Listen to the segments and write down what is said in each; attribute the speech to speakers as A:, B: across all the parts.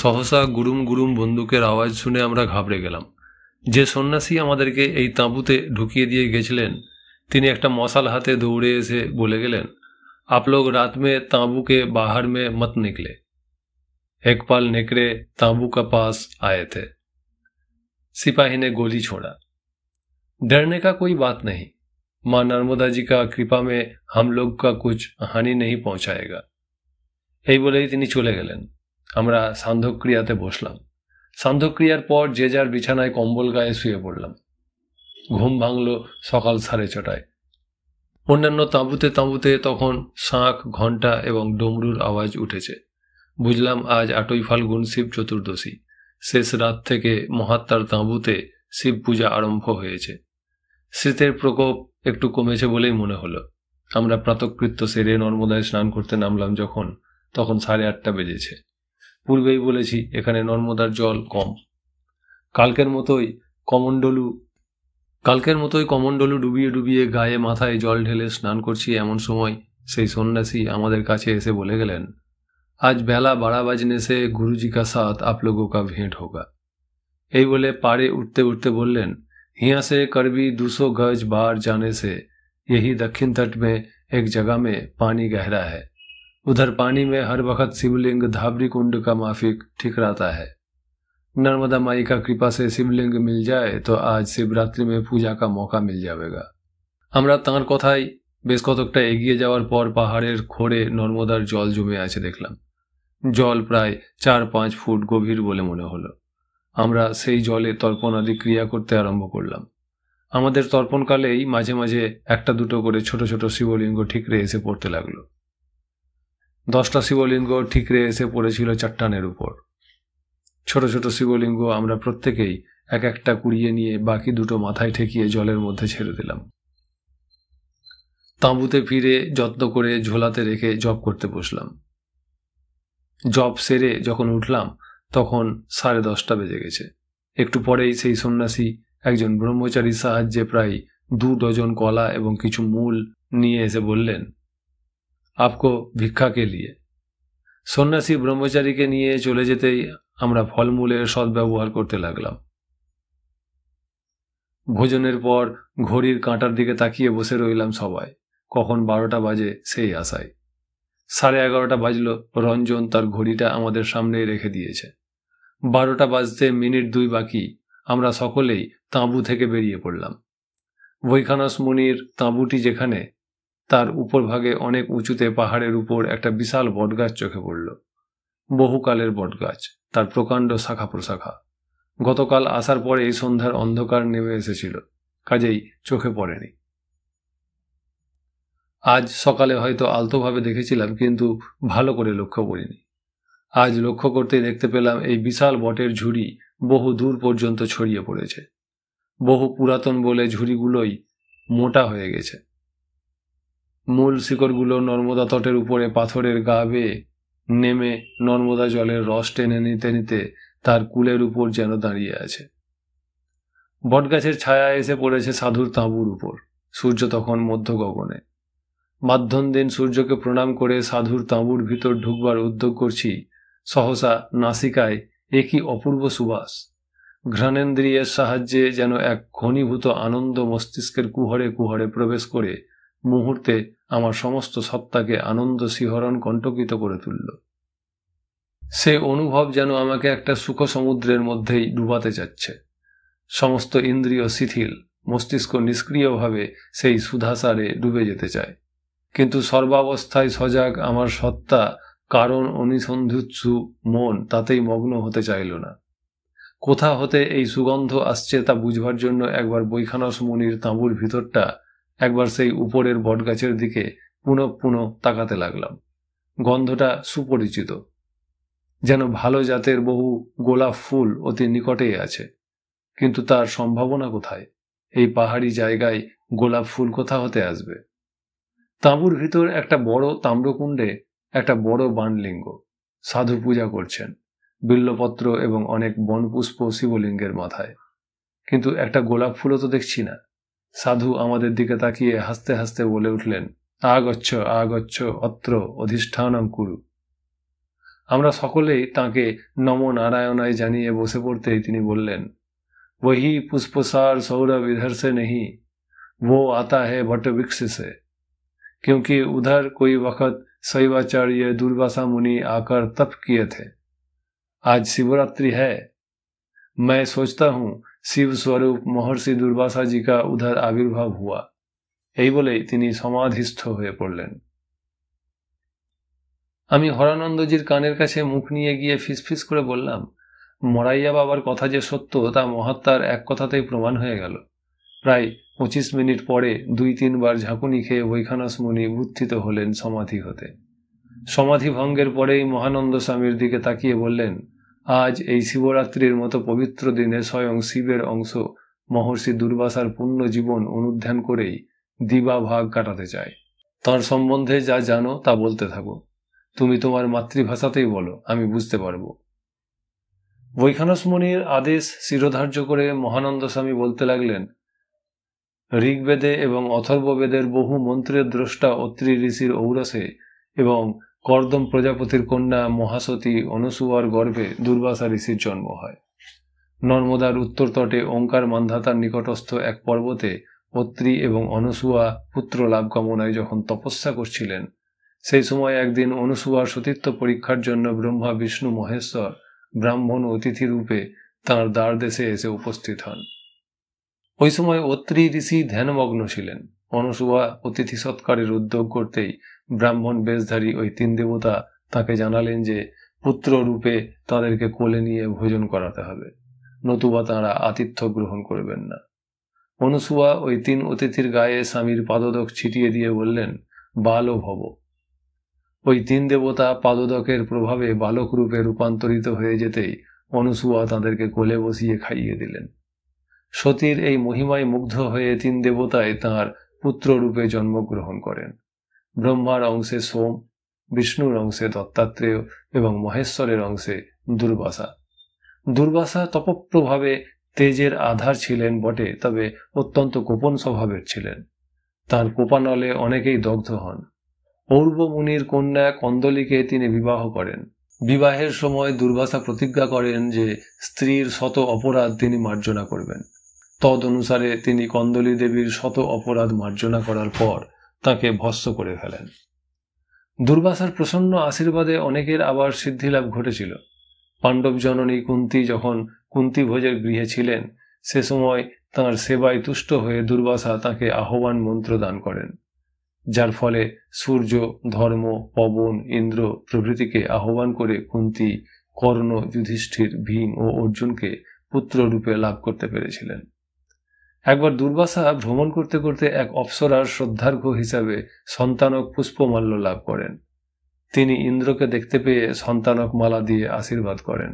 A: সহসা গুরুম গুরুম বন্দুকের আওয়াজ শুনে আমরা ঘাবড়ে গেলাম। যে সন্ন্যাসী আমাদেরকে এই তাঁবুতে ঢুকিয়ে দিয়ে গেছিলেন তিনি একটা মশাল হাতে দৌড়ে এসে বলে গেলেন, आप लोग रात में तांबू के बाहर में मत निकले। एक पल नेकड़े तांबू का पास आए थे। सिपाही ने गोली छोड़ा। डरने का कोई बात नहीं, मां नर्मदा जी का कृपा में हम लोग का कुछ हानि नहीं पहुंचाएगा। এই বলেই তিনি চলে গেলেন। আমরা সান্ধ্যক্রিয়াতে বসলাম। সান্ধ্যক্রিয়ার পর যে যার বিছানায় কম্বল গায়ে শুয়ে পড়লাম। ঘুম ভাঙল সকাল 6:30টায়। অন্যান্য তাঁবুতে তাঁবুতে তখন শাঁখ, ঘণ্টা এবং ডমরুর আওয়াজ উঠেছে। বুঝলাম আজ 8ই ফাল্গুন শিব চতুর্দশী। শেষ রাত থেকে মহাত্মার তাঁবুতে শিব পূজা আরম্ভ হয়েছে। শীতের প্রকোপ একটু কমেছে বলেই মনে হলো। আমরা প্রাতঃকৃত্য সেরে নর্মদায় স্নান করতে নামলাম যখন, তখন 8:30 বেজেছে। পূর্বেই বলেছি এখানে নর্মদার জল কম। কালকের মতোই কমণ্ডলু ডুবিয়ে ডুবিয়ে গায়ে মাথায় জল ঢেলে স্নান করছি এমন সময় সেই সন্ন্যাসী আমাদের কাছে এসে বলে গেলেন, আজ বেলা 12 बजने से गुरुजी का साथ आप लोगों का भेंट होगा। এই বলে পাড়ে उठते उठते बोलें, यहाँ से करीबी 200 गज बाहर जाने से यही दक्षिण तट में एक जगह में पानी गहरा है। उधर पानी में हर वक्त शिवलिंग धाबरी कुंड का माफिक ठिकराता है। नर्मदा माई का कृपा से शिवलिंग मिल जाए तो आज शिवरात्रि में पूजा का मौका मिल जाएगा। আমরা তাঁর কথায় বেশ কতকটা এগিয়ে যাওয়ার পর পাহাড়ের খোঁড়ে নর্মদার জল জমে আছে দেখলাম। জল প্রায় 4-5 ফুট গভীর বলে মনে হলো। আমরা সেই জলে তর্পণ আদি ক্রিয়া করতে আরম্ভ করলাম। আমাদের তর্পণকালেই মাঝে মাঝে একটা দুটো করে ছোট ছোট শিবলিঙ্গ ঠিকরে এসে পড়তে লাগলো। 10টা শিবলিঙ্গ ঠিকরে এসে পড়েছিল চট্টানের উপর। ছোট ছোট শিবলিঙ্গ আমরা প্রত্যেকেই এক একটা কুড়িয়ে নিয়ে বাকি দুটো মাথায় ঠেকিয়ে জলের মধ্যে ছেড়ে দিলাম। তাঁবুতে ফিরে যত্ন করে ঝোলাতে রেখে জপ করতে বসলাম। জপ সেরে যখন উঠলাম তখন 10:30 বেজে গেছে। একটু পরেই সেই সন্ন্যাসী একজন ব্রহ্মচারীর সাহায্যে প্রায় 2 ডজন কলা এবং কিছু মূল নিয়ে এসে বললেন, আপকো ভিক্ষা কে লিয়ে। সন্ন্যাসী ব্রহ্মচারীকে নিয়ে চলে যেতেই আমরা ফলমূলের সদ্ব্যবহার করতে লাগলাম। ভোজনের পর ঘড়ির কাঁটার দিকে তাকিয়ে বসে রইলাম সবাই। কখন 12টা বাজে সেই আশায়। 11:30 বাজল। রঞ্জন তার ঘড়িটা আমাদের সামনেই রেখে দিয়েছে। 12টা বাজতে মিনিট 2 বাকি। আমরা সকলেই তাঁবু থেকে বেরিয়ে পড়লাম। বৈখানস মুনির তাঁবুটি যেখানে, তার উপরভাগে অনেক উঁচুতে পাহাড়ের উপর একটা বিশাল বটগাছ চোখে পড়ল। বহুকালের বটগাছ, তার প্রকাণ্ড শাখা প্রশাখা। গতকাল আসার পরে এই সন্ধ্যার অন্ধকার নেমে এসেছিল, কাজেই চোখে পড়েনি। আজ সকালে হয়তো আলতোভাবে দেখেছিলাম, কিন্তু ভালো করে লক্ষ্য করিনি। আজ লক্ষ্য করতেই দেখতে পেলাম এই বিশাল বটের ঝুড়ি বহু দূর পর্যন্ত ছড়িয়ে পড়েছে। বহু পুরাতন বলে ঝুড়িগুলোই মোটা হয়ে গেছে। মূল শিকড়গুলো নর্মদা তটের উপরে পাথরের গা বেয়ে নেমে নর্মদা জলের রস টেনে নিতে নিতে তার কূলের উপর যেন দাঁড়িয়ে আছে। বটগাছের ছায়া এসে পড়েছে সাধুর তাঁবুর উপর। সূর্য তখন মধ্য গগনে। মাধ্যন্দিন সূর্যকে প্রণাম করে সাধুর তাঁবুর ভিতর ঢুকবার উদ্যোগ করছি, সহসা নাসিকায় একই অপূর্ব সুবাস। ঘ্রাণেন্দ্রিয়ের সাহায্যে যেন এক ঘনীভূত আনন্দ মস্তিষ্কের কুহরে কুহরে প্রবেশ করে মুহূর্তে আমার সমস্ত সত্তাকে আনন্দ শিহরণ কণ্টকিত করে তুলল। সে অনুভব যেন আমাকে একটা সুখ সমুদ্রের মধ্যেই ডুবাতে যাচ্ছে। সমস্ত ইন্দ্রিয় শিথিল, মস্তিষ্ক নিষ্ক্রিয়ভাবে সেই সুধাসারে ডুবে যেতে চায়, কিন্তু সর্বাবস্থায় সজাগ আমার সত্তা কারণ অনুসন্ধিৎসু মন তাতেই মগ্ন হতে চাইল না। কোথা হতে এই সুগন্ধ আসছে তা বুঝবার জন্য একবার বৈখানস মুনির তাঁবুর ভিতরটা, একবার সেই উপরের বটগাছের দিকে পুনঃ পুনঃ তাকাতে লাগলাম। গন্ধটা সুপরিচিত, যেন ভালো জাতের বহু গোলাপ ফুল অতি নিকটেই আছে। কিন্তু তার সম্ভাবনা কোথায়? এই পাহাড়ি জায়গায় গোলাপ ফুল কোথা হতে আসবে? তাঁবুর ভিতর একটা বড় তাম্রকুণ্ডে একটা বড় বাণলিঙ্গ। সাধু পূজা করছেন, বিল্লপত্র এবং অনেক বনপুষ্প শিবলিঙ্গের মাথায়, কিন্তু একটা গোলাপ ফুলও তো দেখছি না। সাধু আমাদের দিকে তাকিয়ে হাসতে হাসতে বলে উঠলেন, আগচ্ছ আগচ্ছ অত্র অধিষ্ঠানং কুরু। আমরা সকলেই তাঁকে নম নারায়ণায় জানিয়ে বসে পড়তেই তিনি বললেন, वही पुष्पसार सौरभ इधर से नहीं, वो आता है वट वृक्ष से, क्योंकि उधर कोई वक्त शैवाचार्य दुर्वासा मुनि आकर तप किए थे। आज शिवरात्रि है, मैं सोचता हूँ शिव स्वरूप महर्षि दुर्वासा जी का उधर आविर्भाव हुआ। এই বলেই তিনি সমাধিস্থ হয়ে পড়লেন। আমি হরানন্দজির কানের কাছে মুখ নিয়ে গিয়ে ফিসফিস করে বললাম, মরাইয়া বাবার কথা যে সত্য তা মহাত্মার এক কথাতেই প্রমাণ হয়ে গেল। প্রায় 25 মিনিট পরে 2-3 বার ঝাঁকুনি খেয়ে বৈখানস মুনি উত্থিত হলেন সমাধি হতে। সমাধি ভঙ্গের পরেই মহানন্দ স্বামীর দিকে তাকিয়ে বললেন, আজ এই শিবরাত্রির মতো পবিত্র দিনে স্বয়ং শিবের অংশ মহর্ষি দুর্বাসার পূর্ণ জীবন অনুধ্যান করেই দিবা ভাগ কাটাতে চায়। তাঁর সম্বন্ধে যা জানো তা বলতে থাকো। তুমি তোমার মাতৃভাষাতেই বলো, আমি বুঝতে পারবো। বৈখানস মুনির আদেশ শিরোধার্য করে মহানন্দ স্বামী বলতে লাগলেন, ঋগ্বেদে এবং অথর্ববেদের বহু মন্ত্রের দ্রষ্টা অত্রি ঋষির ঔরসে এবং কর্দম প্রজাপতির কন্যা মহাসতী অনুসুয়ার গর্ভে দুর্বাসা ঋষির জন্ম হয়। নর্মদার উত্তর তটে ওঙ্কার মান্ধাতার নিকটস্থ এক পর্বতে অত্রি এবং অনুসুয়া পুত্র লাভ কামনায় যখন তপস্যা করছিলেন, সেই সময় একদিন অনুসুয়ার সতীত্ব পরীক্ষার জন্য ব্রহ্মা বিষ্ণু মহেশ্বর ব্রাহ্মণ অতিথি রূপে তাঁর দ্বার দেশে এসে উপস্থিত হন। ওই সময় অত্রি ঋষি ধ্যানমগ্ন ছিলেন। অনুসুয়া অতিথি সৎকারের উদ্যোগ করতেই ব্রাহ্মণ বেশধারী ওই 3 দেবতা তাকে জানালেন যে পুত্র রূপে তাদেরকে কোলে নিয়ে ভোজন করাতে হবে, নতুবা তাঁরা আতিথ্য গ্রহণ করবেন না। অনুসুয়া ওই 3 অতিথির গায়ে স্বামীর পাদদক ছিটিয়ে দিয়ে বললেন, বালো ভব। ওই 3 দেবতা পাদদকের প্রভাবে বালক রূপে রূপান্তরিত হয়ে যেতেই অনুসুয়া তাদেরকে কোলে বসিয়ে খাইয়ে দিলেন। সতীর এই মহিমায় মুগ্ধ হয়ে 3 দেবতায় তাঁর পুত্র রূপে জন্মগ্রহণ করেন। ব্রহ্মার অংশে সোম, বিষ্ণুর অংশে দত্তাত্রেয় এবং মহেশ্বরের অংশে দুর্বাসা। দুর্বাসা তপপ্রভাবে তেজের আধার ছিলেন বটে, তবে অত্যন্ত কোপন স্বভাবের ছিলেন। তাঁর কোপানলে অনেকেই দগ্ধ হন। ঔর্ব মুনির কন্যা কন্দলীকে তিনি বিবাহ করেন। বিবাহের সময় দুর্বাসা প্রতিজ্ঞা করেন যে স্ত্রীর শত অপরাধ তিনি মার্জনা করবেন। তদ অনুসারে তিনি কন্দলী দেবীর শত অপরাধ মার্জনা করার পর তাকে ভস্ম করে ফেলেন। দুর্বাসার প্রসন্ন আশীর্বাদে অনেকের আবার সিদ্ধিলাভ ঘটেছিল। পাণ্ডব জননী কুন্তী যখন কুন্তীভোজের গৃহে ছিলেন, সে সময় তাঁর সেবায় তুষ্ট হয়ে দুর্বাসা তাঁকে আহ্বান মন্ত্র দান করেন, যার ফলে সূর্য, ধর্ম, পবন, ইন্দ্র প্রভৃতিকে আহ্বান করে কুন্তী কর্ণ, যুধিষ্ঠির, ভীম ও অর্জুনকে পুত্ররূপে লাভ করতে পেরেছিলেন। একবার দুর্বাসা ভ্রমণ করতে করতে এক অপ্সরার শ্রদ্ধার্ঘ্য হিসাবে সন্তানক পুষ্পমাল্য লাভ করেন। তিনি ইন্দ্রকে দেখতে পেয়ে সন্তানক মালা দিয়ে আশীর্বাদ করেন,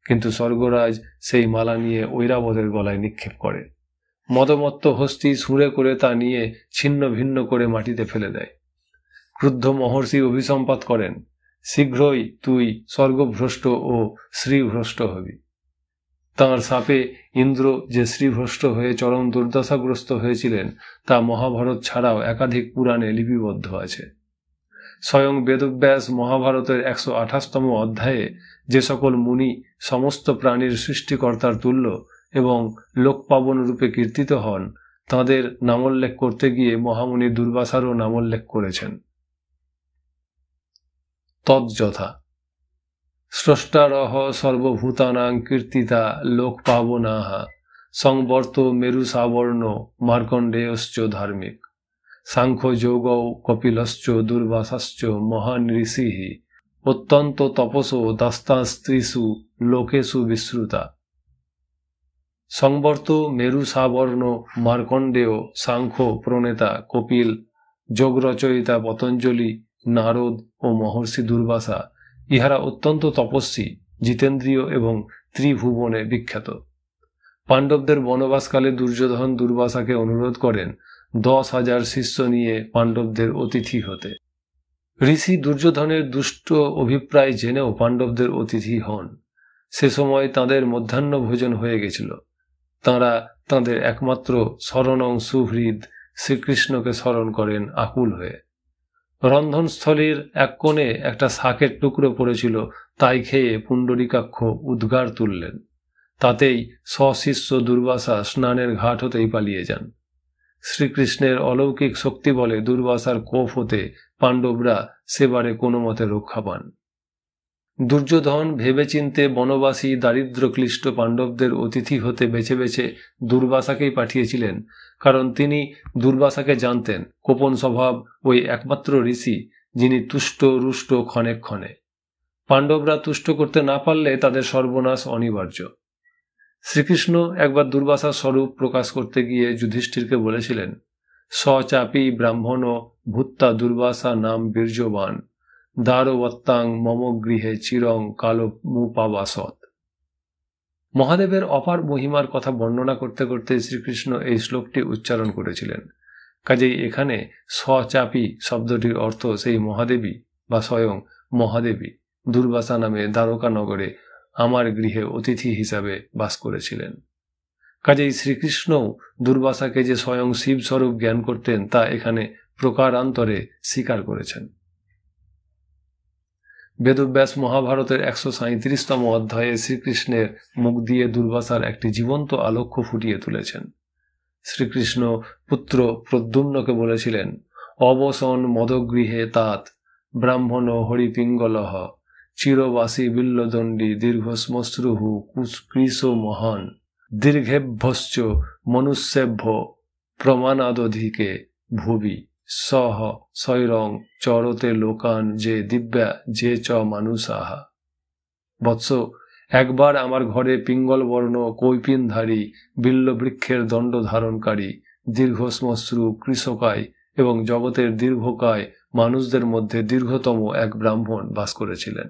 A: কিন্তু স্বর্গরাজ সেই মালা নিয়ে ঐরাবতের গলায় নিক্ষেপ করে। মদমত্ত হস্তি ছুঁড়ে করে তা নিয়ে ছিন্ন ভিন্ন করে মাটিতে ফেলে দেয়। ক্রুদ্ধ মহর্ষি অভিসম্পাত করেন, শীঘ্রই তুই স্বর্গভ্রষ্ট ও শ্রীভ্রষ্ট হবি। তাঁর শাপে ইন্দ্র যে শ্রীভ্রষ্ট হয়ে চরম দুর্দশাগ্রস্ত হয়েছিলেন তা মহাভারত ছাড়াও একাধিক পুরাণে লিপিবদ্ধ আছে। স্বয়ং বেদব্যাস মহাভারতের 128তম অধ্যায়ে যে সকল মুনি সমস্ত প্রাণীর সৃষ্টিকর্তার তুল্য এবং লোকপাবন রূপে কীর্তিত হন, তাঁদের নামোল্লেখ করতে গিয়ে মহামুনি দুর্বাসারও নামোল্লেখ করেছেন। তজ্যথা স্রষ্টারহ সর্বভূতানাং কীর্তিতা লোকপাবনাঃ সংবর্ত মেরু সাবর্ণ মার্কণ্ডেয়শ্চ ধার্মিক সাংখ্য যোগৌ কপিলশ্চ দুর্বাসাশ্চ মহান ঋষিঃ অত্যন্ত তপসো দাস্তাস্ত্রীষু লোকেষু বিশ্রুতা। সংবর্ত, মেরু সাবর্ণ, মার্কণ্ডেয়, সাংখ্য প্রণেতা কপিল, যোগরচয়িতা পতঞ্জলি, নারদ ও মহর্ষি দুর্বাসা ইহারা অত্যন্ত তপস্বী, জিতেন্দ্রীয় এবং ত্রিভুবনে বিখ্যাত। পাণ্ডবদের বনবাসকালে দুর্যোধন দুর্বাসাকে অনুরোধ করেন 10,000 শিষ্য নিয়ে পাণ্ডবদের অতিথি হতে। ঋষি দুর্যোধনের দুষ্ট অভিপ্রায় জেনেও পাণ্ডবদের অতিথি হন। সে সময় তাঁদের মধ্যাহ্ন ভোজন হয়ে গেছিল। তাঁরা তাঁদের একমাত্র শরণং সুহৃদ শ্রীকৃষ্ণকে স্মরণ করেন আকুল হয়ে। রন্ধনস্থলীর এক কোণে একটা শাকের টুকরো পড়েছিল তাই খেয়ে পুণ্ডরীকাক্ষ উদ্গার তুললেন। তাতেই সশিষ্য দুর্বাসা স্নানের ঘাট হতেই পালিয়ে যান। শ্রীকৃষ্ণের অলৌকিক শক্তি বলে দুর্বাসার কোপ হতে পাণ্ডবরা সেবারে কোনো মতে রক্ষা পান। দুর্যোধন ভেবেচিন্তে বনবাসী দারিদ্র্যক্লিষ্ট পাণ্ডবদের অতিথি হতে বেছে বেছে দুর্বাসাকেই পাঠিয়েছিলেন, কারণ তিনি দুর্বাসাকে জানতেন, কোপন স্বভাব ওই একমাত্র ঋষি যিনি তুষ্ট রুষ্ট ক্ষণে ক্ষণে। পাণ্ডবরা তুষ্ট করতে না পারলে তাদের সর্বনাশ অনিবার্য। শ্রীকৃষ্ণ একবার দুর্বাসার স্বরূপ প্রকাশ করতে গিয়ে যুধিষ্ঠিরকে বলেছিলেন, সচাপি ব্রাহ্মণ ভূত্তা দুর্বাসা নাম বীর্যবান দারবত্তাং মম গৃহে চিরং কালমুপাবাসৎ। মহাদেবের অপার মহিমার কথা বর্ণনা করতে করতে শ্রীকৃষ্ণ এই শ্লোকটি উচ্চারণ করেছিলেন। কাজেই এখানে সচাপি শব্দটির অর্থ সেই মহাদেবী বা স্বয়ং মহাদেবী দুর্বাসা নামে দ্বারকা নগরে আমার গৃহে অতিথি হিসাবে বাস করেছিলেন। কাজেই শ্রীকৃষ্ণও দুর্বাসাকে যে স্বয়ং শিবস্বরূপ জ্ঞান করতেন তা এখানে প্রকারান্তরে স্বীকার করেছেন। বেদব্যাস মহাভারতের 137তম অধ্যায়ে শ্রীকৃষ্ণের মুখ দিয়ে দুর্বাসার একটি জীবন্ত আলোক্য ফুটিয়ে তুলেছেন। শ্রীকৃষ্ণ পুত্র প্রদ্যুম্নকে বলেছিলেন, অবসন মদগৃহে তাত ব্রাহ্মণ হরিপিঙ্গলহ চিরবাসী বিল্লদণ্ডী দীর্ঘশ্মশ্রুহু কৃশ মহান দীর্ঘেভ্যশ্চ মনুষ্যেভ্য প্রমাণাদধিকে ভুবি সহ সৈরং চরতে লোকান যে দিব্যা যে চ মানুষাহা। বৎস, একবার আমার ঘরে পিঙ্গলবর্ণ কৈপিনধারী বিল্লবৃক্ষের দণ্ড ধারণকারী দীর্ঘশ্মশ্রু কৃষকায় এবং জগতের দীর্ঘকায় মানুষদের মধ্যে দীর্ঘতম এক ব্রাহ্মণ বাস করেছিলেন।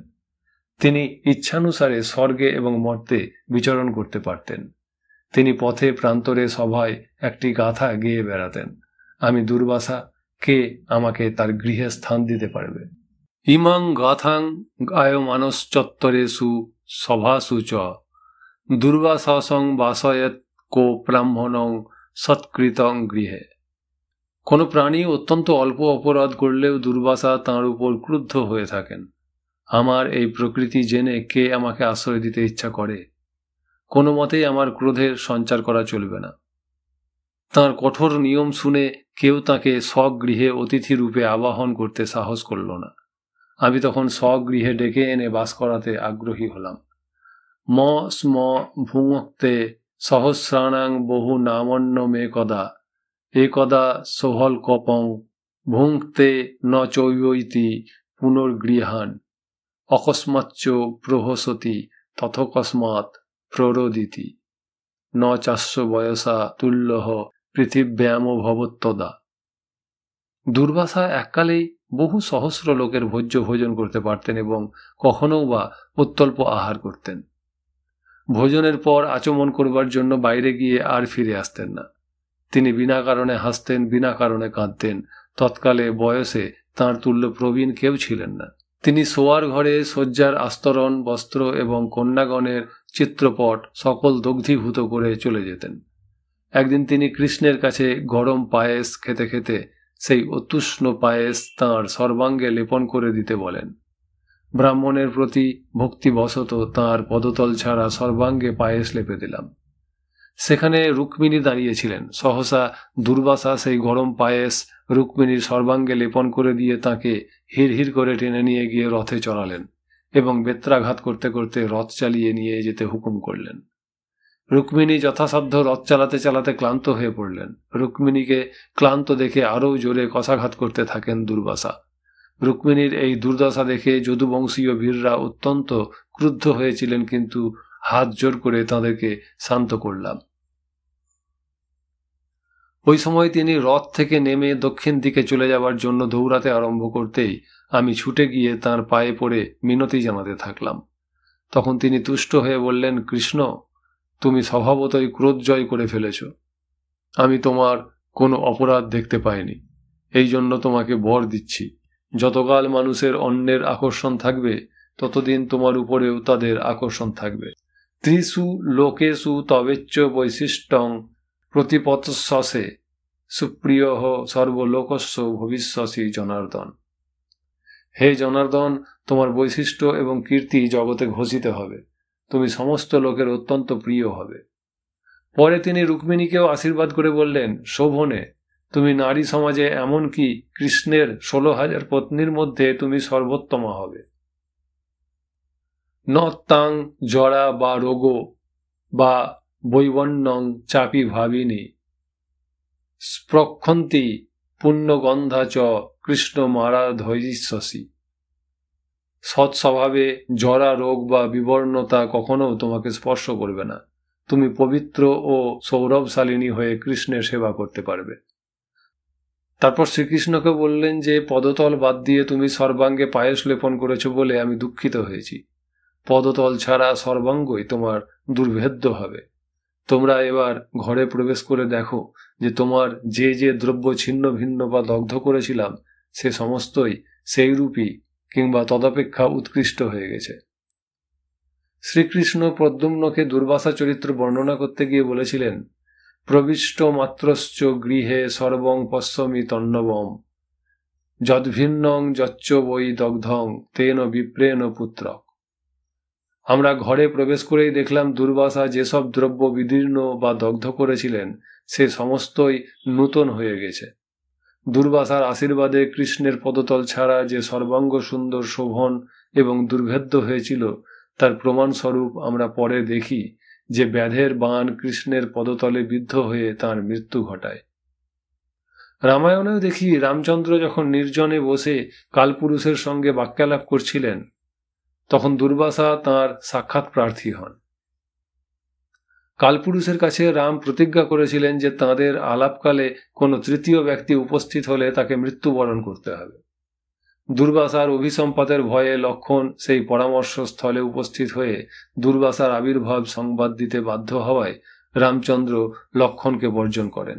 A: তিনি ইচ্ছানুসারে স্বর্গে এবং মর্তে বিচরণ করতে পারতেন। তিনি পথে প্রান্তরে সভায় একটি গাথা গেয়ে বেড়াতেন, আমি দুর্বাসা, কে আমাকে তার গৃহে স্থান দিতে পারবে? ইমাং গাথাং গায়মানশ্চত্বরেষু সভাসু চ দুর্বাসং বাসয়েত কো ব্রাহ্মণং সৎকৃতং গৃহে। কোনো প্রাণী অত্যন্ত অল্প অপরাধ করলেও দুর্বাসা তাঁর উপর ক্রুদ্ধ হয়ে থাকেন। আমার এই প্রকৃতি জেনে কে আমাকে আশ্রয় দিতে ইচ্ছা করে? কোনো মতেই আমার ক্রোধের সঞ্চার করা চলবে না। তাঁর কঠোর নিয়ম শুনে কেউ তাকে স্বগৃহে অতিথি রূপে আবাহন করতে সাহস করল না। আমি তখন স্বগৃহে ডেকে এনে বাস করাতে আগ্রহী হলাম। ম স্ম ভুঙ্ক্তে সহস্রাণাং বহু নামন্য মে কদা একদা সোহল কপং ভুঙ্ক্তে ন চৈবইতি পুনর্গৃহান অকস্মাচ্চ প্রহসতি তথকস্মাৎ প্ররোদিতি ন চাস্য বয়সা তুল্যহ পৃথিব্যাম ভবত্তদা। দুর্বাসা এককালেই বহু সহস্র লোকের ভোজ্য ভোজন করতে পারতেন এবং কখনও বা অত্যল্প আহার করতেন। ভোজনের পর আচমন করবার জন্য বাইরে গিয়ে আর ফিরে আসতেন না। তিনি বিনা কারণে হাসতেন, বিনা কারণে কাঁদতেন। তৎকালে বয়সে তাঁর তুল্য প্রবীণ কেউ ছিলেন না। তিনি শোয়ার ঘরে শয্যার আস্তরণ, বস্ত্র এবং কন্যাগণের চিত্রপট সকল দগ্ধীভূত করে চলে যেতেন। একদিন তিনি কৃষ্ণের কাছে গরম পায়েস খেতে খেতে সেই অতুষ্ণ পায়েস তাঁর সর্বাঙ্গে লেপন করে দিতে বলেন। ব্রাহ্মণের প্রতি ভক্তিবশত তাঁর পদতল ছাড়া সর্বাঙ্গে পায়েস লেপে দিলাম। সেখানে রুক্মিণী দাঁড়িয়েছিলেন। সহসা দুর্বাসা সেই গরম পায়েস রুক্মিণীর সর্বাঙ্গে লেপন করে দিয়ে তাঁকে হিড়হিড় করে টেনে নিয়ে গিয়ে রথে চড়ালেন এবং বেত্রাঘাত করতে করতে রথ চালিয়ে নিয়ে যেতে হুকুম করলেন। রুক্মিণী যথাসাধ্য রথ চালাতে চালাতে ক্লান্ত হয়ে পড়লেন। রুক্মিণীকে ক্লান্ত দেখে আরও জোরে কষাঘাত করতে থাকেন দুর্বাসা। রুক্মিণীর এই দুর্দশা দেখে যদুবংশীয় বীররা অত্যন্ত ক্রুদ্ধ হয়েছিলেন, কিন্তু হাত জোর করে তাঁদেরকে শান্ত করলাম। ওই সময় তিনি রথ থেকে নেমে দক্ষিণ দিকে চলে যাওয়ার জন্য দৌড়াতে আরম্ভ করতেই আমি ছুটে গিয়ে তাঁর পায়ে পড়ে মিনতি জানাতে থাকলাম। তখন তিনি তুষ্ট হয়ে বললেন, কৃষ্ণ, তুমি স্বভাবতই ক্রোধ জয় করে ফেলেছ। আমি তোমার কোনো অপরাধ দেখতে পাইনি, এই জন্য তোমাকে বর দিচ্ছি। যতকাল মানুষের অন্যের আকর্ষণ থাকবে ততদিন তোমার উপরেও তাদের আকর্ষণ থাকবে। ত্রিষু লোকেষু তবেচ্চ বৈশিষ্ট্যং প্রতিপৎসে সুপ্রিয় সর্বলোকস্য ভবিষ্যসি জনার্দন। হে জনার্দন, তোমার বৈশিষ্ট্য এবং কীর্তি জগতে ঘোষিত হবে, তুমি সমস্ত লোকের অত্যন্ত প্রিয় হবে। পরে তিনি রুক্মিণীকেও আশীর্বাদ করে বললেন, শোভনে, তুমি নারী সমাজে এমনকি কৃষ্ণের 16,000 পত্নীর মধ্যে তুমি সর্বোত্তমা হবে। নত্তাং জরা বা রোগ বা বৈবন্যং চাপি ভাবিনী স্প্রক্ষন্তি পুণ্যগন্ধা চ কৃষ্ণ মারাধৈষ্যসি। সৎস্বভাবে জরা রোগ বা বিবর্ণতা কখনো তোমাকে স্পর্শ করবে না, তুমি পবিত্র ও সৌরভশালিনী হয়ে কৃষ্ণের সেবা করতে পারবে। তারপর শ্রীকৃষ্ণকে বললেন যে পদতল বাদ দিয়ে তুমি সর্বাঙ্গে পায়েস লেপন করেছো বলে আমি দুঃখিত হয়েছি। পদতল ছাড়া সর্বাঙ্গই তোমার দুর্ভেদ্য হবে। তোমরা এবার ঘরে প্রবেশ করে দেখো যে তোমার যে যে দ্রব্য ছিন্ন ভিন্ন বা দগ্ধ করেছিলাম সে সমস্তই সেই রূপী কিংবা তদপেক্ষা উৎকৃষ্ট হয়ে গেছে। শ্রীকৃষ্ণ প্রদ্যুম্নকে দুর্বাসা চরিত্র বর্ণনা করতে গিয়ে বলেছিলেন, প্রবিষ্ট মাত্রশ্চ গৃহে সর্বং পশ্যমি তন্নবম যদ্ভিন্নং যচ্চ বৈ দগ্ধং তেন বিপ্রেণ পুত্র। আমরা ঘরে প্রবেশ করেই দেখলাম দুর্বাসা যেসব দ্রব্য বিদীর্ণ বা দগ্ধ করেছিলেন সে সমস্তই নূতন হয়ে গেছে। দুর্বাসার আশীর্বাদে কৃষ্ণের পদতল ছাড়া যে সর্বাঙ্গ সুন্দর শোভন এবং দুর্ভেদ্য হয়েছিল তার প্রমাণস্বরূপ আমরা পরে দেখি যে ব্যাধের বাণ কৃষ্ণের পদতলে বিদ্ধ হয়ে তাঁর মৃত্যু ঘটায়। রামায়ণেও দেখি রামচন্দ্র যখন নির্জনে বসে কালপুরুষের সঙ্গে বাক্যালাপ করছিলেন তখন দুর্বাসা তাঁর সাক্ষাৎ প্রার্থী হন। কালপুরুষের কাছে রাম প্রতিজ্ঞা করেছিলেন যে তাঁদের আলাপকালে কোনো তৃতীয় ব্যক্তি উপস্থিত হলে তাকে মৃত্যুবরণ করতে হবে। দুর্বাসার অভিসম্পাতের ভয়ে লক্ষ্মণ সেই পরামর্শ স্থলে উপস্থিত হয়ে দুর্বাসার আবির্ভাব সংবাদ দিতে বাধ্য হওয়ায় রামচন্দ্র লক্ষ্মণকে বর্জন করেন।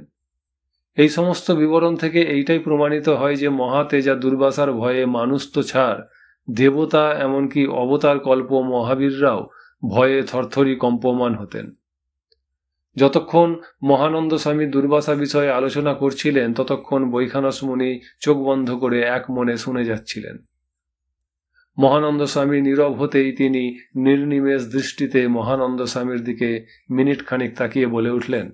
A: এই সমস্ত বিবরণ থেকে এইটাই প্রমাণিত হয় যে মহাতেজা দুর্বাসার ভয়ে মানুষ তো ছাড়, দেবতা এমনকি অবতার কল্প মহাবীররাও ভয়ে থরথরি কম্পমান হতেন। যতক্ষণ মহানন্দ স্বামী দুর্বাসা বিষয়ে আলোচনা করছিলেন ততক্ষণ বৈখানস মুনি চোখ বন্ধ করে এক মনে শুনে যাচ্ছিলেন। মহানন্দ স্বামী নীরব হতেই তিনি নির্নিমেষ দৃষ্টিতে মহানন্দ স্বামীর দিকে মিনিট খানিক তাকিয়ে বলে উঠলেন,